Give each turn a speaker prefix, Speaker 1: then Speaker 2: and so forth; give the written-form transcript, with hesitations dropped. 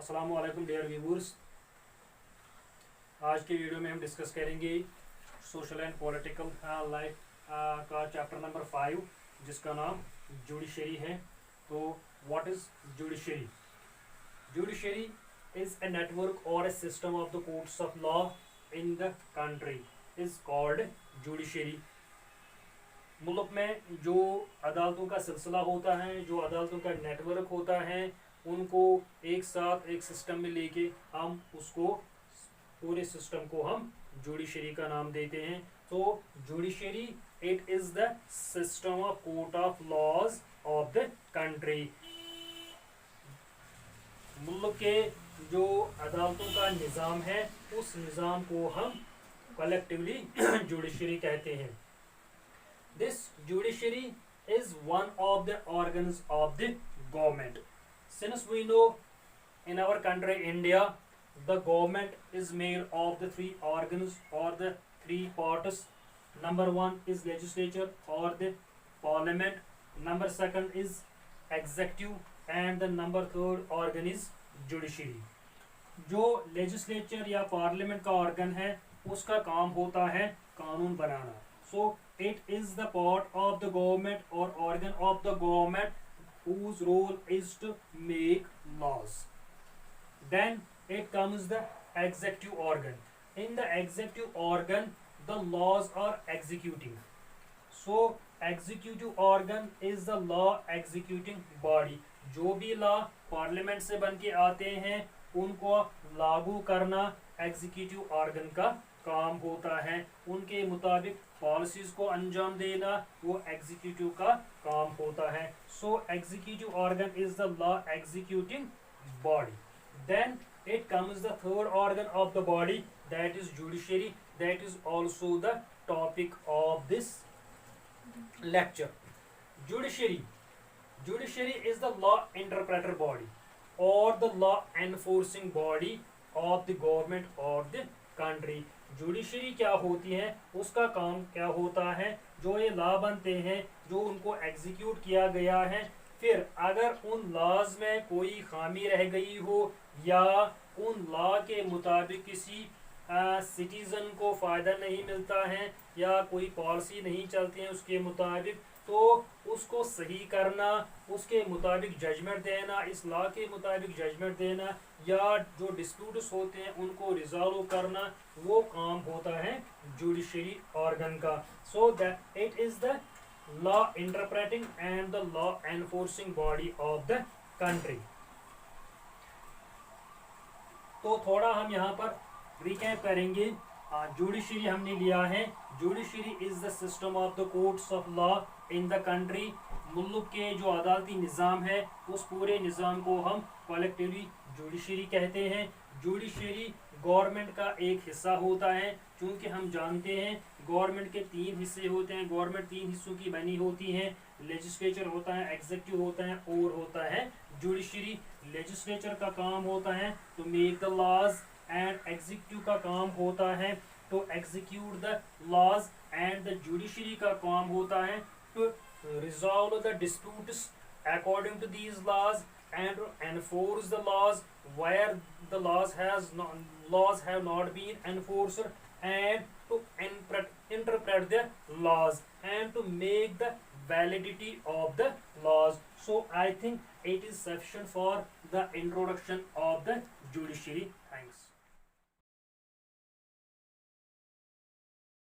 Speaker 1: अस्सलाम वालेकुम dear viewers. आज के वीडियो में हम डिस्कस करेंगे सोशल एंड पॉलिटिकल लाइफ का चैप्टर नंबर 5 जिसका नाम जुडिशरी है। तो what is judiciary? Judiciary is a network और a system of the courts of law in the country is called judiciary. मुल्क में जो अदालतों का सिलसिला होता है, जो अदालतों का नेटवर्क होता है, उनको एक साथ एक सिस्टम में लेके हम उसको पूरे सिस्टम को हम जुडिशरी का नाम देते हैं। तो judiciary it is the system of court of laws of the country. मुल्क के जो अदालतों का निज़ाम है उस निज़ाम को हम कलेक्टिवली जुडिशरी कहते हैं। This judiciary is one of the organs of the government. Since we know in our country India, the government is made of the three organs or the three parts. Number one is legislature or the parliament. Number second is executive, and the number third organ is judiciary. जो legislature या parliament का organ है उसका काम होता है कानून बनाना। So it is the part of the government or organ of the government whose role is to make laws. Then it comes the executive organ. In the executive organ, the laws are executing. So executive organ is the law executing body. जो भी law parliament से बन के आते हैं उनको लागू करना एग्जीक्यूटिव ऑर्गन का काम होता है। उनके मुताबिक पॉलिसीज को अंजाम देना वो एग्जीक्यूटिव का काम होता है। So executive organ is the law executing body. Then it comes the third organ of the body that is judiciary, that is also the topic of this lecture. Judiciary is the law interpreter body और the law enforcing body of the government of the country. Judiciary क्या होती है, उसका काम क्या होता है, जो ये लॉ बनते हैं जो उनको एग्जीक्यूट किया गया है, फिर अगर उन लॉज में कोई खामी रह गई हो या उन लॉ के मुताबिक किसी सिटीजन को फ़ायदा नहीं मिलता है या कोई पॉलिसी नहीं चलती है उसके मुताबिक, तो उसको सही करना, उसके मुताबिक जजमेंट देना, इस लॉ के मुताबिक जजमेंट देना या जो डिस्प्यूट्स होते हैं उनको रिजॉल्व करना, वो काम होता है जुडिशरी ऑर्गन का। So that it is the law interpreting and the law enforcing body of the country. तो थोड़ा हम यहाँ पर रिकैप करेंगे। जुडिशरी हमने लिया है, judiciary is the system of the courts of law in the country. मुल्क के जो अदालती निज़ाम है उस पूरे निज़ाम को हम कलेक्टिवली जुडिशरी कहते हैं। जुडिशरी गवर्नमेंट का एक हिस्सा होता है, क्योंकि हम जानते हैं गवर्नमेंट के 3 हिस्से होते हैं। गवर्नमेंट 3 हिस्सों की बनी होती है, लेजिस्लेचर होता है, एग्जीक्यूटिव होता है और होता है जुडिशरी। लेजिस्लेचर का काम होता है to make the laws and executive का काम होता है to execute the laws and the judiciary का काम होता है to resolve the disputes according to these laws and enforce the laws where the laws have not been enforced, and to interpret the laws and to make the validity of the laws. So I think it is sufficient for the introduction of the judiciary.